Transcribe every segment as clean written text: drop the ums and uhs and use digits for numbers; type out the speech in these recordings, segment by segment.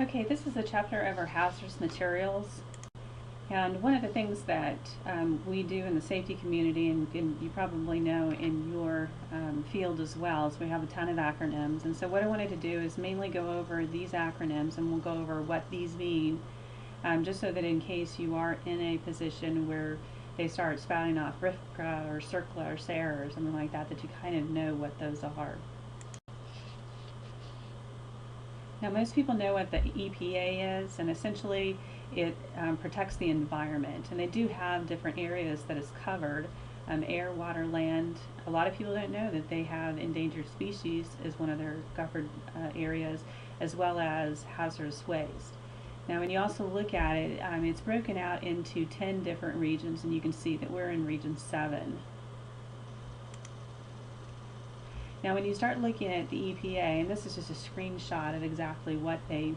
Okay, this is a chapter over hazardous materials. And one of the things that we do in the safety community, and you probably know in your field as well, is we have a ton of acronyms. And so what I wanted to do is mainly go over these acronyms, and we'll go over what these mean, just so that in case you are in a position where they start spouting off RIFCRA or CERCLA or SARE or something like that, that you kind of know what those are. Now, most people know what the EPA is, and essentially it protects the environment. And they do have different areas that is covered, air, water, land. A lot of people don't know that they have endangered species as one of their covered areas, as well as hazardous waste. Now, when you also look at it, it's broken out into 10 different regions, and you can see that we're in Region 7. Now, when you start looking at the EPA, and this is just a screenshot of exactly what they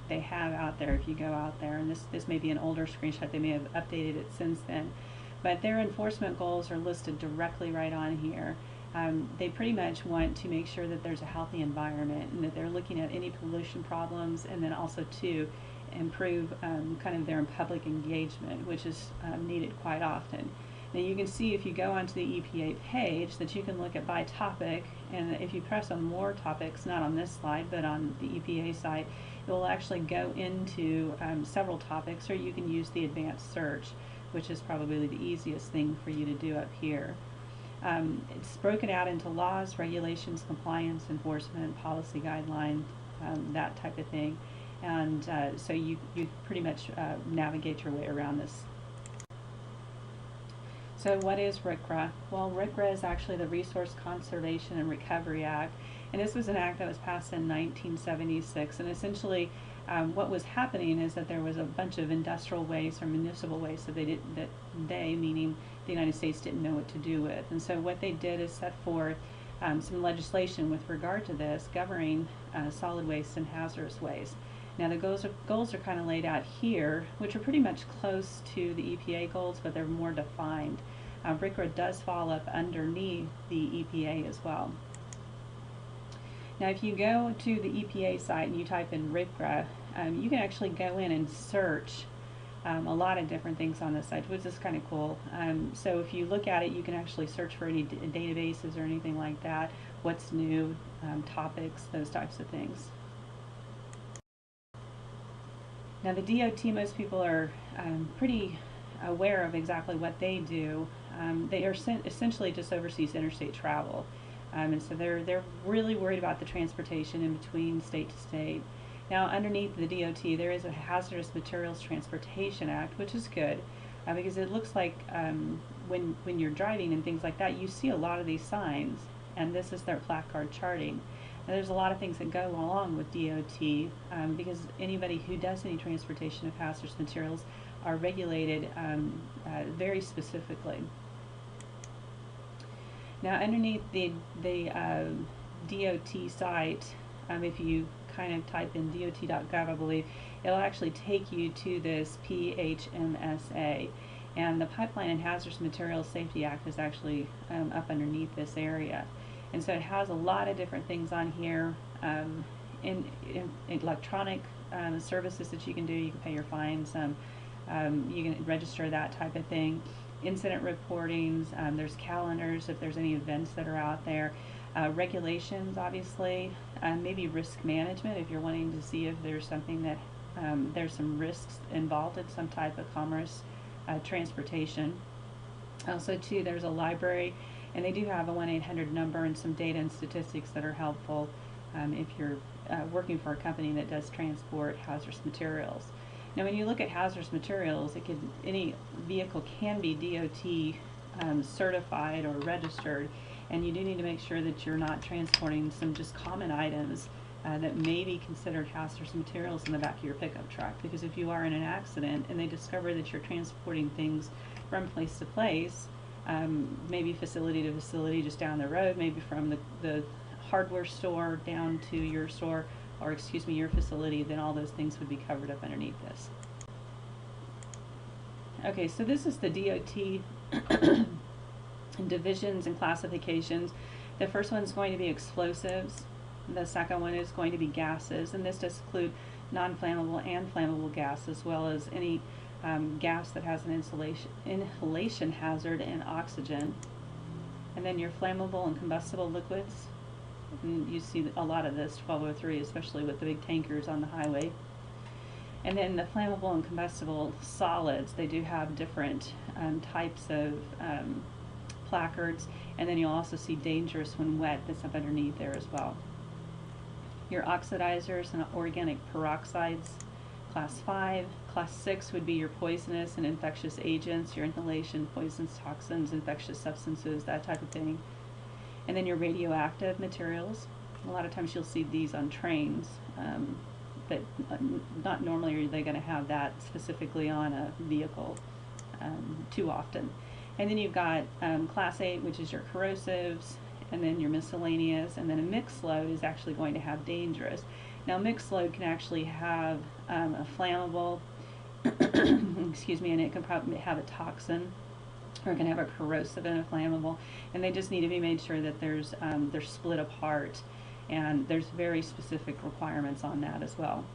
have out there if you go out there, and this may be an older screenshot, they may have updated it since then, but their enforcement goals are listed directly right on here. They pretty much want to make sure that there's a healthy environment and that they're looking at any pollution problems, and then also to improve kind of their public engagement, which is needed quite often. Now you can see if you go onto the EPA page that you can look at by topic, and if you press on more topics, not on this slide but on the EPA site, it will actually go into several topics, or you can use the advanced search, which is probably the easiest thing for you to do up here. It's broken out into laws, regulations, compliance, enforcement, policy guidelines, that type of thing, and so you pretty much navigate your way around this. So what is RCRA? Well, RCRA is actually the Resource Conservation and Recovery Act, and this was an act that was passed in 1976, and essentially what was happening is that there was a bunch of industrial waste or municipal waste that they, meaning the United States, didn't know what to do with. And so what they did is set forth some legislation with regard to this governing solid waste and hazardous waste. Now the goals are kind of laid out here, which are pretty much close to the EPA goals, but they're more defined. RCRA does fall up underneath the EPA as well. Now if you go to the EPA site and you type in RCRA, you can actually go in and search a lot of different things on this site, which is kind of cool. So if you look at it, you can actually search for any databases or anything like that, what's new, topics, those types of things. Now the DOT, most people are pretty aware of exactly what they do. They are essentially just oversees interstate travel, and so they're really worried about the transportation in between state to state. Now underneath the DOT there is a Hazardous Materials Transportation Act, which is good because it looks like when you're driving and things like that, you see a lot of these signs, and this is their placard charting. Now, there's a lot of things that go along with DOT because anybody who does any transportation of hazardous materials are regulated very specifically. Now underneath the DOT site, if you kind of type in dot.gov, I believe, it'll actually take you to this PHMSA. And the Pipeline and Hazardous Materials Safety Act is actually up underneath this area. And so it has a lot of different things on here, in electronic services that you can do. You can pay your fines, you can register that type of thing. Incident reportings, there's calendars if there's any events that are out there. Regulations, obviously, maybe risk management if you're wanting to see if there's something that there's some risks involved in some type of commerce, transportation. Also, too, there's a library, and they do have a 1-800 number and some data and statistics that are helpful if you're working for a company that does transport hazardous materials. Now when you look at hazardous materials, any vehicle can be DOT certified or registered, and you do need to make sure that you're not transporting some just common items that may be considered hazardous materials in the back of your pickup truck, because if you are in an accident and they discover that you're transporting things from place to place, maybe facility to facility just down the road, maybe from the hardware store down to your store, or excuse me, your facility, then all those things would be covered up underneath this. Okay, so this is the DOT divisions and classifications. The first one is going to be explosives. The second one is going to be gases, and this does include non-flammable and flammable gas, as well as any gas that has an inhalation hazard and oxygen. And then your flammable and combustible liquids, and you see a lot of this 1203, especially with the big tankers on the highway. And then the flammable and combustible solids, they do have different types of placards, and then you'll also see dangerous when wet that's up underneath there as well. Your oxidizers and organic peroxides, class 5. Class 6 would be your poisonous and infectious agents, your inhalation, poisons, toxins, infectious substances, that type of thing. And then your radioactive materials. A lot of times you'll see these on trains, but not normally are they going to have that specifically on a vehicle too often. And then you've got class 8, which is your corrosives, and then your miscellaneous, and then a mixed load is actually going to have dangerous. Now mixed load can actually have a flammable, excuse me, and it can probably have a toxin, or it can have a corrosive and a flammable, and they just need to be made sure that they're split apart, and there's very specific requirements on that as well.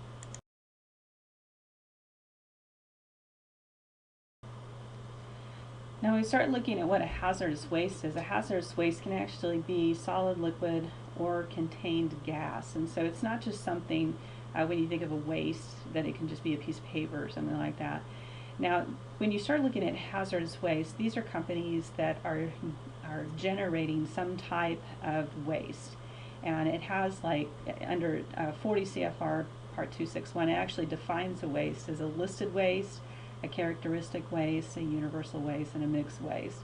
Now we start looking at what a hazardous waste is. A hazardous waste can actually be solid, liquid, or contained gas. And so it's not just something, when you think of a waste, that it can just be a piece of paper or something like that. Now, when you start looking at hazardous waste, these are companies that are generating some type of waste. And it has, like, under 40 CFR Part 261, it actually defines a waste as a listed waste, a characteristic waste, a universal waste, and a mixed waste.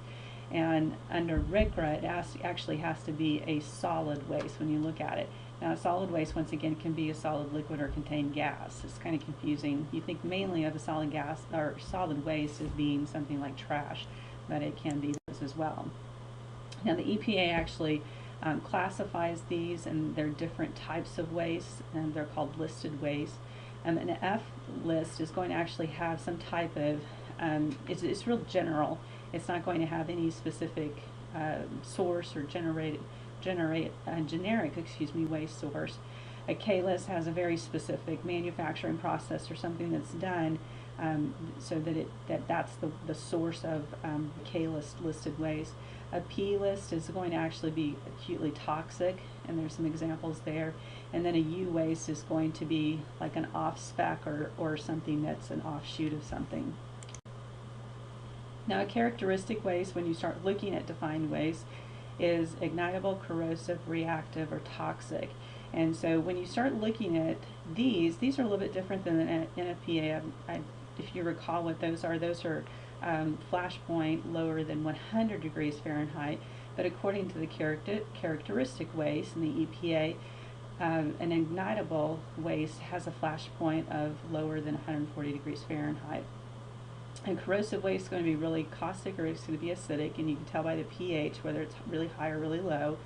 And under RCRA, it actually has to be a solid waste when you look at it. Now, solid waste, once again, can be a solid, liquid, or contained gas. It's kind of confusing. You think mainly of a solid gas or solid waste as being something like trash, but it can be those as well. Now, the EPA actually classifies these, and they're different types of waste, and they're called listed waste. An F list is going to actually have some type of, it's real general. It's not going to have any specific source or generic waste source. A K list has a very specific manufacturing process or something that's done, so that that's the source of K list listed waste. A P list is going to actually be acutely toxic, and there's some examples there. And then a U waste is going to be like an off-spec or something that's an offshoot of something. Now, a characteristic waste, when you start looking at defined waste, is ignitable, corrosive, reactive, or toxic. And so when you start looking at these are a little bit different than the NFPA. If you recall what those are flash point lower than 100 degrees Fahrenheit, but according to the characteristic waste in the EPA, an ignitable waste has a flash point of lower than 140 degrees Fahrenheit. And corrosive waste is going to be really caustic, or it's going to be acidic, and you can tell by the pH whether it's really high or really low.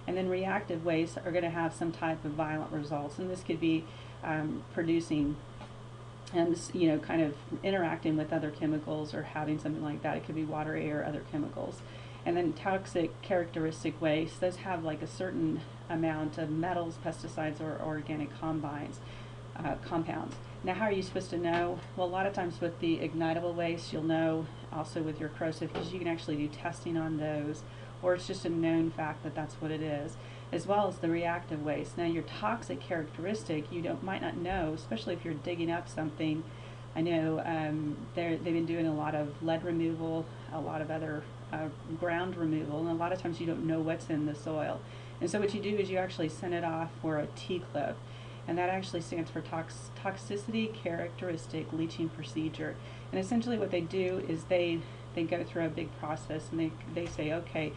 And then reactive wastes are going to have some type of violent results, and this could be producing and kind of interacting with other chemicals or having something like that. It could be water, air, other chemicals. And then toxic characteristic waste, those have like a certain amount of metals, pesticides, or organic compounds. Now, how are you supposed to know? Well, a lot of times with the ignitable waste, you'll know also with your corrosive, because you can actually do testing on those, or it's just a known fact that that's what it is, as well as the reactive waste. Now, your toxic characteristic, might not know, especially if you're digging up something. I know they've been doing a lot of lead removal, a lot of other ground removal, and a lot of times you don't know what's in the soil. And so what you do is you actually send it off for a TCLIP, and that actually stands for Toxicity Characteristic Leaching Procedure. And essentially what they do is they go through a big process, and they say, okay,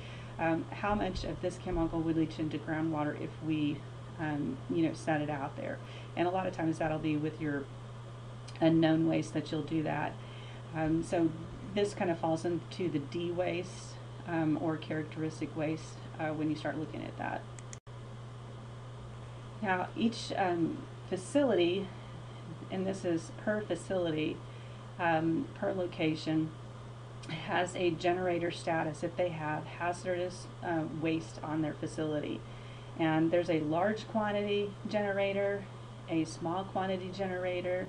how much of this chemical would leach into groundwater if we set it out there. And a lot of times that'll be with your unknown waste that you'll do that. So this kind of falls into the D waste or characteristic waste when you start looking at that. Now, each facility, and this is per facility, per location, has a generator status if they have hazardous waste on their facility. And there's a large quantity generator, a small quantity generator,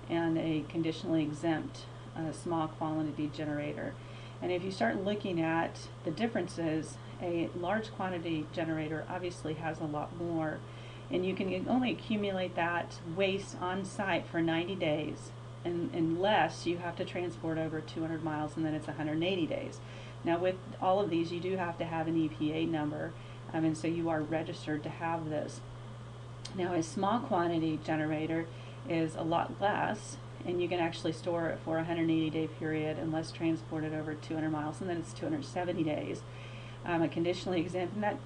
and a conditionally exempt small quantity generator. And if you start looking at the differences, a large quantity generator obviously has a lot more, and you can only accumulate that waste on site for 90 days, and unless you have to transport over 200 miles, and then it's 180 days. Now with all of these, you do have to have an EPA number, and so you are registered to have this. Now a small quantity generator is a lot less, and you can actually store it for a 180-day period unless transported over 200 miles, and then it's 270 days. A conditionally exempt, and that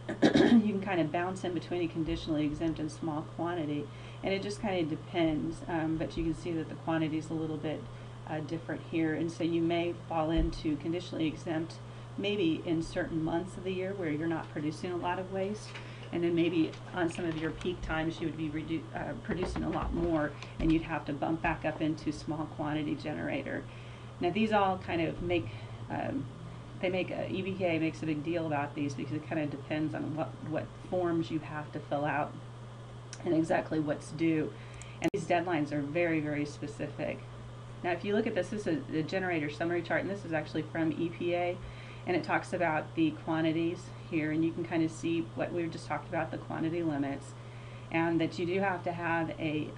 you can kind of bounce in between a conditionally exempt and small quantity, and it just kind of depends, but you can see that the quantity is a little bit different here, and so you may fall into conditionally exempt maybe in certain months of the year where you're not producing a lot of waste, and then maybe on some of your peak times you would be producing a lot more, and you'd have to bump back up into small quantity generator. Now these all kind of make EPA makes a big deal about these because it kind of depends on what forms you have to fill out and exactly what's due. And these deadlines are very, very specific. Now if you look at this is a generator summary chart, and this is actually from EPA, and it talks about the quantities here, and you can kind of see what we just talked about, the quantity limits, and that you do have to have a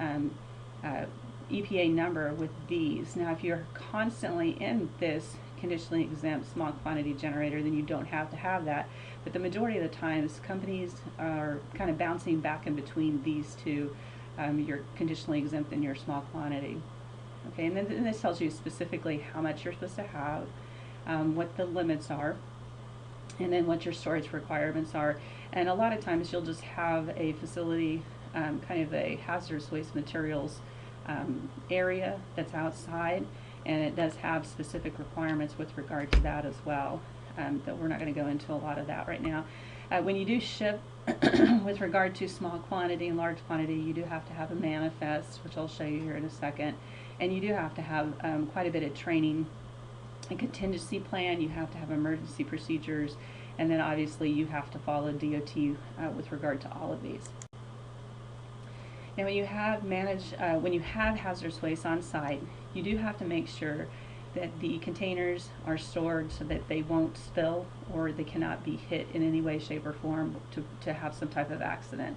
EPA number with these. Now if you're constantly in this conditionally exempt small quantity generator, then you don't have to have that, but the majority of the times companies are kind of bouncing back in between these two, your conditionally exempt and your small quantity. Okay, and then this tells you specifically how much you're supposed to have, what the limits are, and then what your storage requirements are. And a lot of times you'll just have a facility, kind of a hazardous waste materials area that's outside, and it does have specific requirements with regard to that as well, that we're not going to go into a lot of that right now. When you do ship with regard to small quantity and large quantity, you do have to have a manifest, which I'll show you here in a second, and you do have to have quite a bit of training, a contingency plan, you have to have emergency procedures, and then obviously you have to follow DOT with regard to all of these. Now when you have hazardous waste on site, you do have to make sure that the containers are stored so that they won't spill or they cannot be hit in any way, shape, or form to have some type of accident.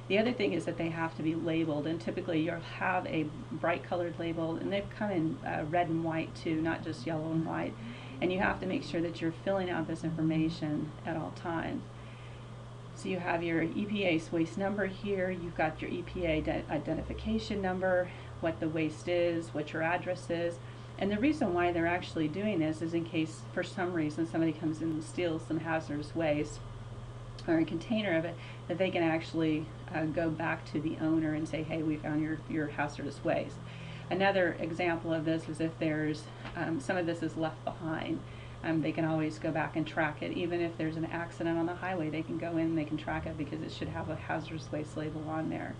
The other thing is that they have to be labeled, and typically you'll have a bright colored label, and they come in red and white too, not just yellow and white, and you have to make sure that you're filling out this information at all times. So you have your EPA waste number here, you've got your EPA identification number, what the waste is, what your address is, and the reason why they're actually doing this is in case for some reason somebody comes in and steals some hazardous waste or a container of it, that they can actually go back to the owner and say, hey, we found your hazardous waste. Another example of this is if there's some of this is left behind, they can always go back and track it. Even if there's an accident on the highway, they can go in and they can track it because it should have a hazardous waste label on there.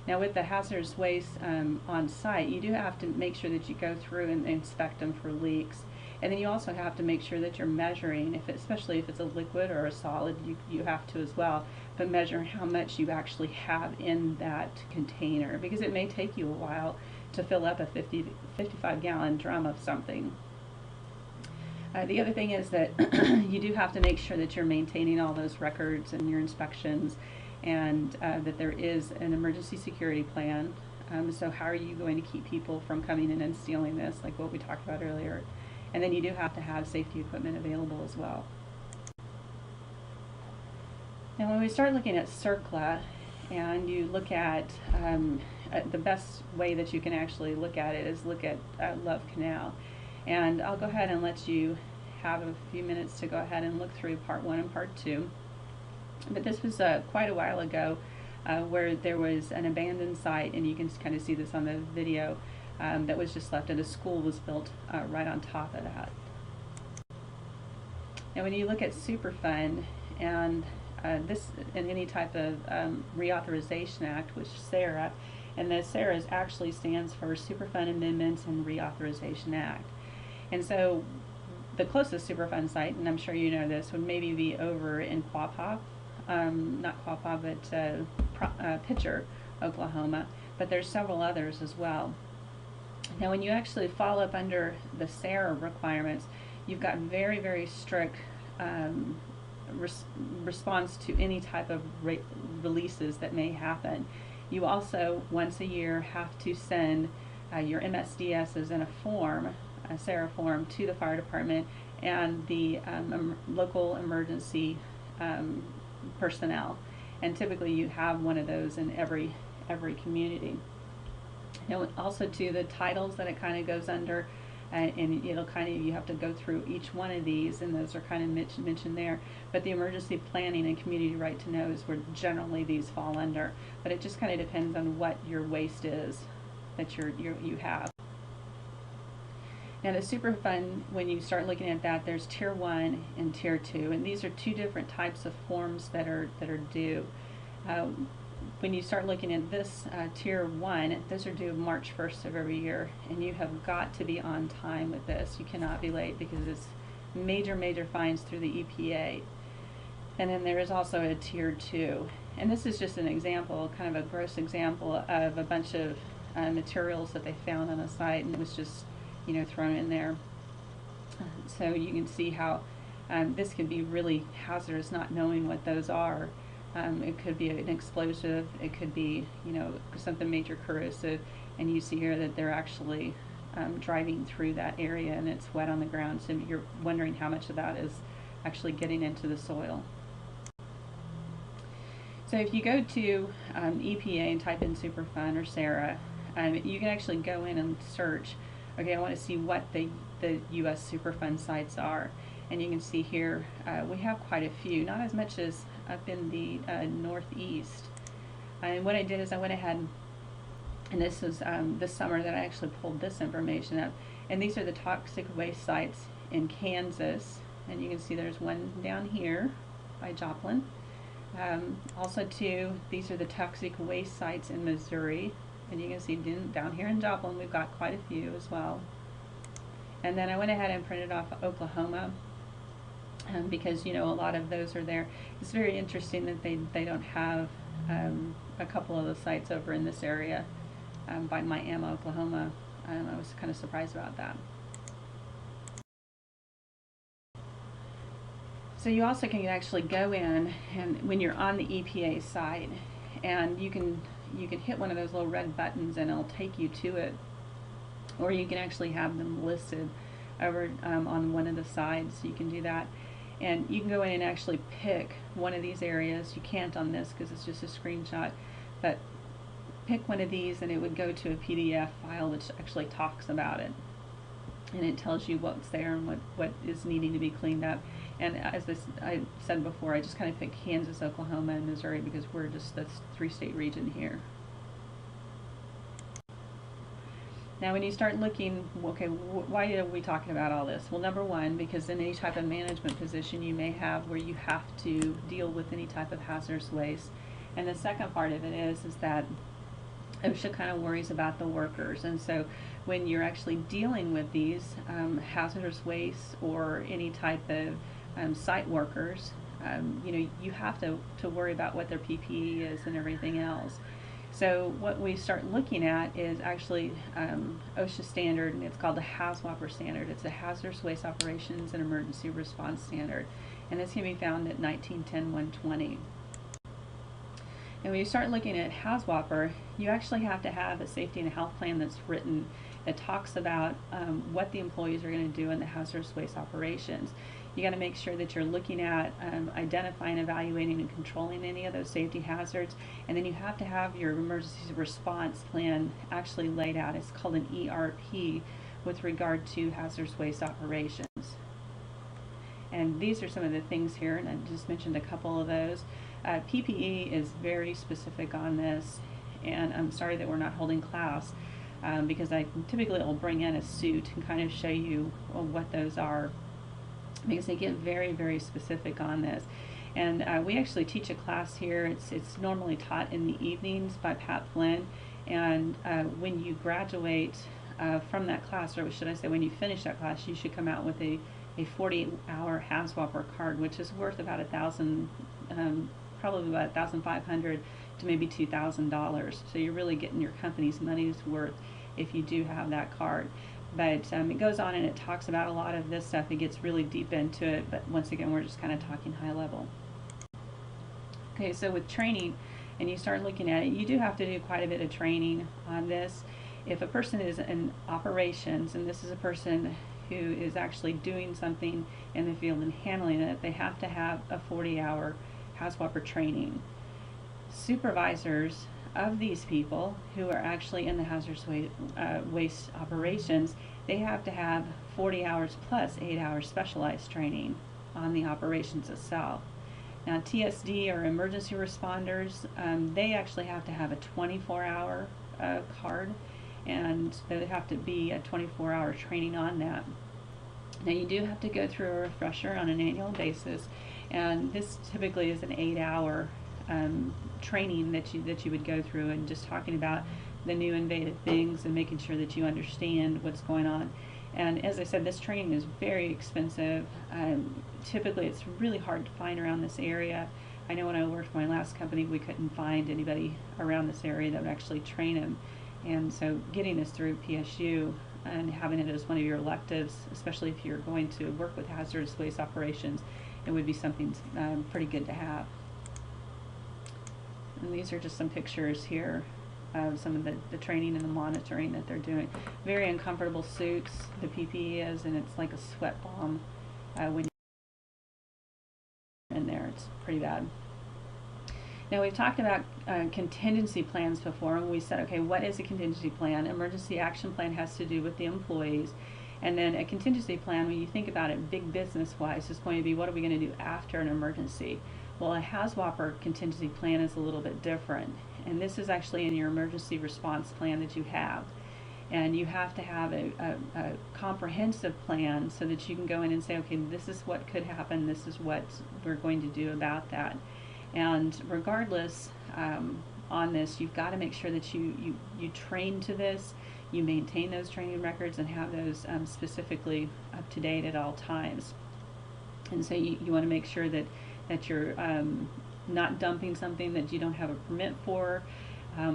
Now with the hazardous waste on site, you do have to make sure that you go through and inspect them for leaks. And then you also have to make sure that you're measuring, especially if it's a liquid or a solid, you have to as well, but measure how much you actually have in that container, because it may take you a while to fill up a 55-gallon drum of something. The other thing is that you do have to make sure that you're maintaining all those records and your inspections, and that there is an emergency security plan. So how are you going to keep people from coming in and stealing this, like what we talked about earlier? And then you do have to have safety equipment available as well. Now when we start looking at CERCLA, and you look at the best way that you can actually look at it is look at Love Canal. And I'll go ahead and let you have a few minutes to go ahead and look through part 1 and part 2. But this was quite a while ago where there was an abandoned site, and you can kind of see this on the video, that was just left, and a school was built right on top of that. Now when you look at Superfund and this in any type of Reauthorization Act, which SARA, and the SARA actually stands for Superfund Amendments and Reauthorization Act. And so the closest Superfund site, and I'm sure you know this, would maybe be over in Quapaw, not Quapaw, but Pitcher, Oklahoma, but there's several others as well. Now, when you actually fall up under the SARA requirements, you've got very, very strict um, response to any type of releases that may happen. You also, once a year, have to send your MSDSs in a form, a SARA form, to the fire department and the local emergency personnel. And typically you have one of those in every community. Now, also too, the titles that it kind of goes under, and it'll kind of, you have to go through each one of these, and those are kind of mentioned there. But the emergency planning and community right to know is where generally these fall under. But it just kind of depends on what your waste is that you have. Now, the Superfund, when you start looking at that, there's Tier 1 and Tier 2, and these are two different types of forms that are due. When you start looking at this Tier 1, those are due March 1st of every year, and you have got to be on time with this. You cannot be late because it's major fines through the EPA. And then there is also a Tier 2, and this is just an example, kind of a gross example of a bunch of materials that they found on a site, and it was just, you know, thrown in there. So you can see how this can be really hazardous, not knowing what those are. It could be an explosive, it could be, you know, something major corrosive, and you see here that they're actually driving through that area and it's wet on the ground, so you're wondering how much of that is actually getting into the soil. So if you go to EPA and type in Superfund or SARA, you can actually go in and search, okay, I want to see what the U.S. Superfund sites are. And you can see here we have quite a few, not as much as up in the northeast. And what I did is I went ahead, and this was this summer that I actually pulled this information up. And these are the toxic waste sites in Kansas. And you can see there's one down here by Joplin. Also too, these are the toxic waste sites in Missouri. And you can see down here in Joplin we've got quite a few as well. And then I went ahead and printed off Oklahoma. Because, you know, a lot of those are there. It's very interesting that they don't have a couple of the sites over in this area by Miami, Oklahoma. I was kind of surprised about that. So you also can actually go in, and when you're on the EPA site, and you can hit one of those little red buttons and it'll take you to it, or you can actually have them listed over on one of the sides. You can do that. And you can go in and actually pick one of these areas. You can't on this because it's just a screenshot, but pick one of these and it would go to a PDF file which actually talks about it. And it tells you what's there and what is needing to be cleaned up. And as I said before, I just kind of picked Kansas, Oklahoma, and Missouri because we're just this 3-state region here. Now when you start looking, okay, why are we talking about all this? Well, number one, because in any type of management position you may have where you have to deal with any type of hazardous waste. And the second part of it is that OSHA kind of worries about the workers. And so when you're actually dealing with these hazardous waste or any type of site workers, you know, you have to worry about what their PPE is and everything else. So what we start looking at is actually OSHA standard, and it's called the HazMat standard. It's a Hazardous Waste Operations and Emergency Response Standard, and this can be found at 1910-120. And when you start looking at HazWAPR, you actually have to have a safety and health plan that's written that talks about what the employees are going to do in the hazardous waste operations. You got to make sure that you're looking at identifying, evaluating, and controlling any of those safety hazards, and then you have to have your emergency response plan actually laid out. It's called an ERP with regard to hazardous waste operations. And these are some of the things here, and I just mentioned a couple of those. PPE is very specific on this, and I'm sorry that we're not holding class because I typically will bring in a suit and kind of show you what those are, because they get very specific on this. And we actually teach a class here. It's normally taught in the evenings by Pat Flynn, and when you graduate from that class, or should I say when you finish that class, you should come out with a 40-hour HazWAPR card, which is worth about $1,000 probably about $1,500 to maybe $2,000. So you're really getting your company's money's worth if you do have that card. But it goes on and it talks about a lot of this stuff. It gets really deep into it, but once again, we're just kind of talking high level. Okay, so with training, and you start looking at it, you do have to do quite a bit of training on this. If a person is in operations, and this is a person who is actually doing something in the field and handling it, they have to have a 40-hour HazWaper training. Supervisors of these people who are actually in the hazardous waste operations, they have to have 40 hours plus 8 hours specialized training on the operations itself. Now TSD or emergency responders, they actually have to have a 24-hour card, and they have to be a 24-hour training on that. Now you do have to go through a refresher on an annual basis, and this typically is an 8-hour training that you would go through, and just talking about the new innovative things and making sure that you understand what's going on. And as I said, this training is very expensive. Typically it's really hard to find around this area. I know when I worked for my last company, we couldn't find anybody around this area that would actually train them. And so getting this through PSU and having it as one of your electives, especially if you're going to work with hazardous waste operations, it would be something pretty good to have. And these are just some pictures here of some of the training and the monitoring that they're doing. Very uncomfortable suits, the PPE is, and it's like a sweat bomb when you're in there. It's pretty bad. Now we've talked about contingency plans before, and we said, okay, what is a contingency plan? Emergency action plan has to do with the employees, and then a contingency plan, when you think about it big business wise, is going to be, what are we going to do after an emergency? Well, a HazWaper contingency plan is a little bit different, and this is actually in your emergency response plan that you have. And you have to have a comprehensive plan so that you can go in and say, okay, this is what could happen, this is what we're going to do about that. And regardless on this, you've got to make sure that you train to this, you maintain those training records and have those specifically up to date at all times. And so you want to make sure that you're not dumping something that you don't have a permit for.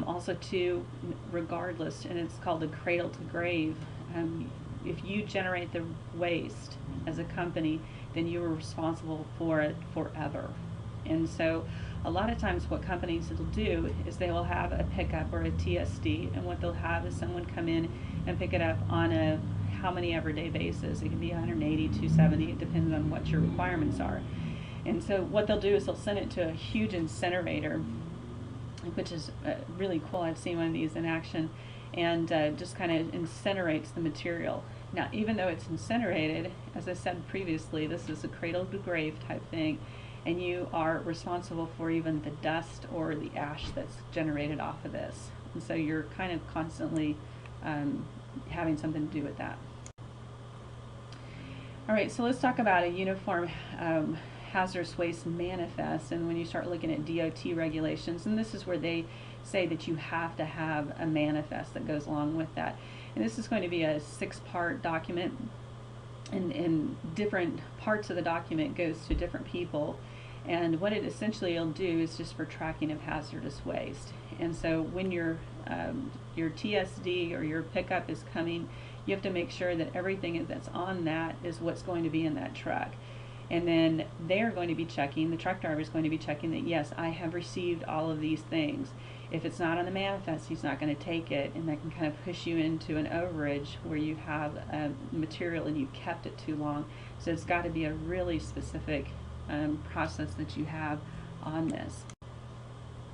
Also too, regardless, and it's called a cradle to grave, if you generate the waste as a company, then you are responsible for it forever. And so a lot of times what companies will do is they will have a pickup or a TSD, and what they'll have is someone come in and pick it up on a how many everyday basis. It can be 180, 270, it depends on what your requirements are. And so what they'll do is they'll send it to a huge incinerator, which is really cool. I've seen one of these in action, and just kind of incinerates the material. Now, even though it's incinerated, as I said previously, this is a cradle to grave type thing, and you are responsible for even the dust or the ash that's generated off of this. And so you're kind of constantly having something to do with that. All right, so let's talk about a uniform hazardous waste manifest. And when you start looking at DOT regulations, and this is where they say that you have to have a manifest that goes along with that. And this is going to be a 6-part document, and different parts of the document goes to different people. And what it essentially will do is just for tracking of hazardous waste. And so when your TSD or your pickup is coming, you have to make sure that everything that's on that is what's going to be in that truck. And then they're going to be checking, the truck driver is going to be checking that, yes, I have received all of these things. If it's not on the manifest, he's not going to take it, and that can kind of push you into an overage where you have material and you've kept it too long. So it's got to be a really specific process that you have on this.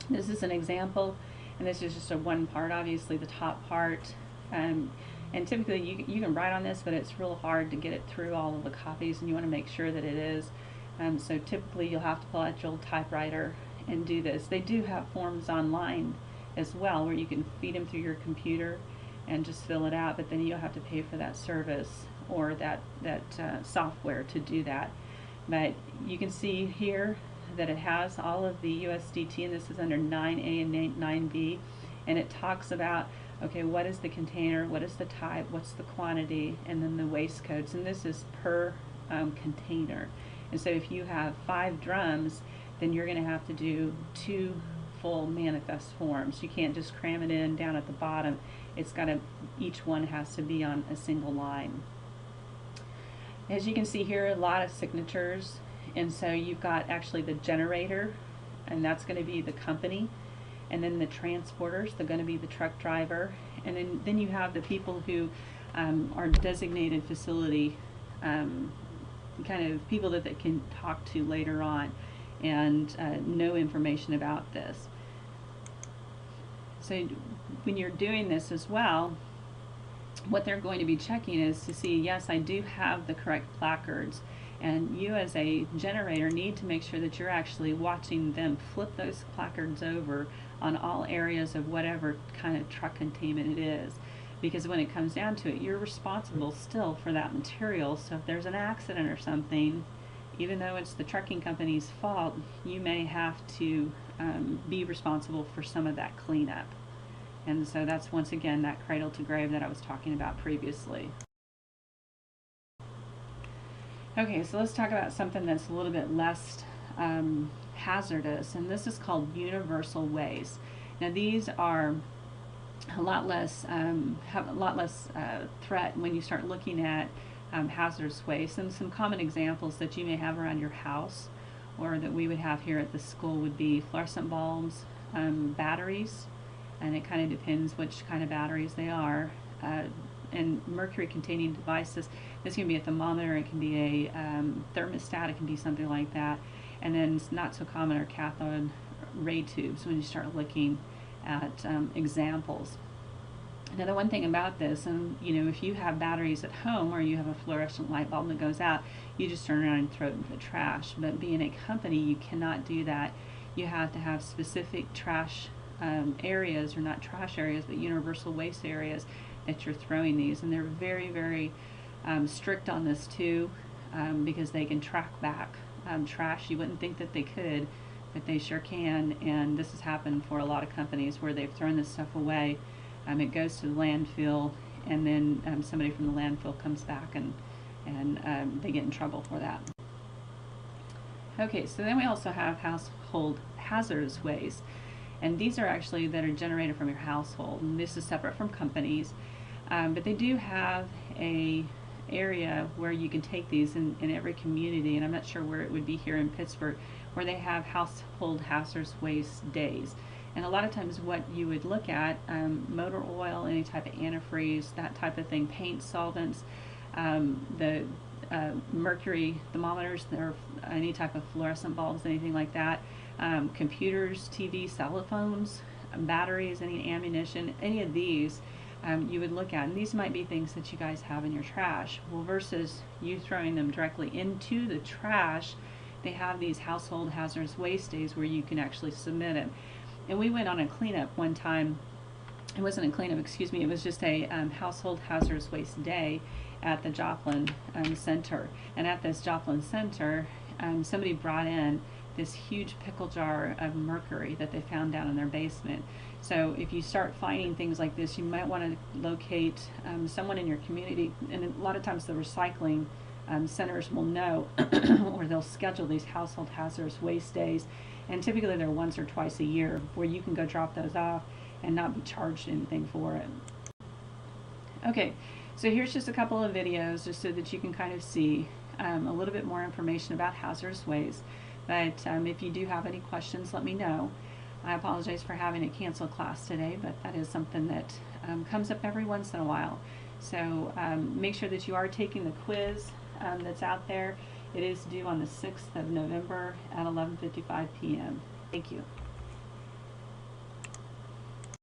This is an example, and this is just a one part, obviously the top part. And typically you can write on this, but it's real hard to get it through all of the copies, and you want to make sure that it is. So typically you'll have to pull out your old typewriter and do this. They do have forms online as well where you can feed them through your computer and just fill it out, but then you'll have to pay for that service or that software to do that. But you can see here that it has all of the USDT, and this is under 9A and 9B, and it talks about, okay, what is the container, what is the type, what's the quantity, and then the waste codes, and this is per container. And so if you have 5 drums, then you're going to have to do 2 full manifest forms. You can't just cram it in down at the bottom. It's got to, each one has to be on a single line. As you can see here, a lot of signatures, and so you've got actually the generator, and that's going to be the company, and then the transporters, they're going to be the truck driver, and then you have the people who are designated facility kind of people that they can talk to later on and know information about this. So when you're doing this as well, what they're going to be checking is to see, yes, I do have the correct placards, and you as a generator need to make sure that you're actually watching them flip those placards over on all areas of whatever kind of truck containment it is, because when it comes down to it, you're responsible still for that material. So if there's an accident or something, even though it's the trucking company's fault, you may have to be responsible for some of that cleanup. And so that's, once again, that cradle to grave that I was talking about previously. Okay, so let's talk about something that's a little bit less hazardous, and this is called universal waste. Now these are a lot less, have a lot less threat when you start looking at hazardous waste. And some common examples that you may have around your house or that we would have here at the school would be fluorescent bulbs, batteries, and it kind of depends which kind of batteries they are, and mercury containing devices. This can be a thermometer, it can be a thermostat, it can be something like that. And then not so common are cathode ray tubes when you start looking at examples. Now the one thing about this, and if you have batteries at home or you have a fluorescent light bulb that goes out, you just turn around and throw it into the trash. But being a company, you cannot do that. You have to have specific trash areas, or not trash areas, but universal waste areas that you're throwing these. And they're very, very strict on this too, because they can track back trash. You wouldn't think that they could, but they sure can. And this has happened for a lot of companies where they've thrown this stuff away. It goes to the landfill, and then somebody from the landfill comes back and they get in trouble for that. Okay, so then we also have household hazardous waste, and these are actually that are generated from your household, and this is separate from companies, but they do have a area where you can take these in every community, and I'm not sure where it would be here in Pittsburgh, where they have household hazardous waste days. And a lot of times what you would look at, motor oil, any type of antifreeze, that type of thing, paint solvents, the mercury thermometers, or any type of fluorescent bulbs, anything like that, computers, TV, cell phones, batteries, any ammunition, any of these you would look at. And these might be things that you guys have in your trash. Well, versus you throwing them directly into the trash, they have these household hazardous waste days where you can actually submit it. And we went on a cleanup one time. It wasn't a cleanup, excuse me, it was just a household hazardous waste day at the Joplin Center. And at this Joplin Center, somebody brought in this huge pickle jar of mercury that they found down in their basement. So if you start finding things like this, you might want to locate someone in your community. And a lot of times the recycling centers will know, or they'll schedule these household hazardous waste days. And typically they're once or twice a year where you can go drop those off and not be charged anything for it. Okay, so here's just a couple of videos just so that you can kind of see a little bit more information about hazardous waste. But if you do have any questions, let me know. I apologize for having to cancel class today, but that is something that comes up every once in a while. So make sure that you are taking the quiz that's out there. It is due on the 6th of November at 11:55 p.m. Thank you.